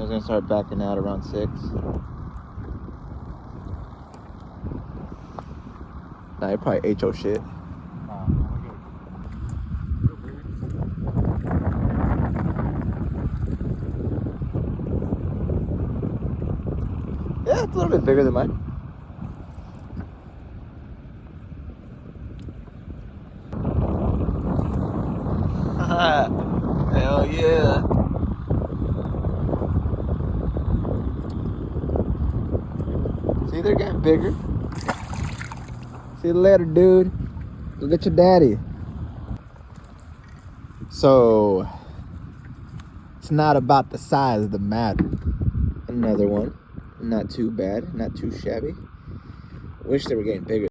was gonna start backing out around 6. Nah, you probably ate your shit. Yeah, it's a little bit bigger than mine. Hell yeah. See, they're getting bigger. See you later, dude. Go get your daddy. So, it's not about the size that matters. Another one. Not too bad. Not too shabby. Wish they were getting bigger.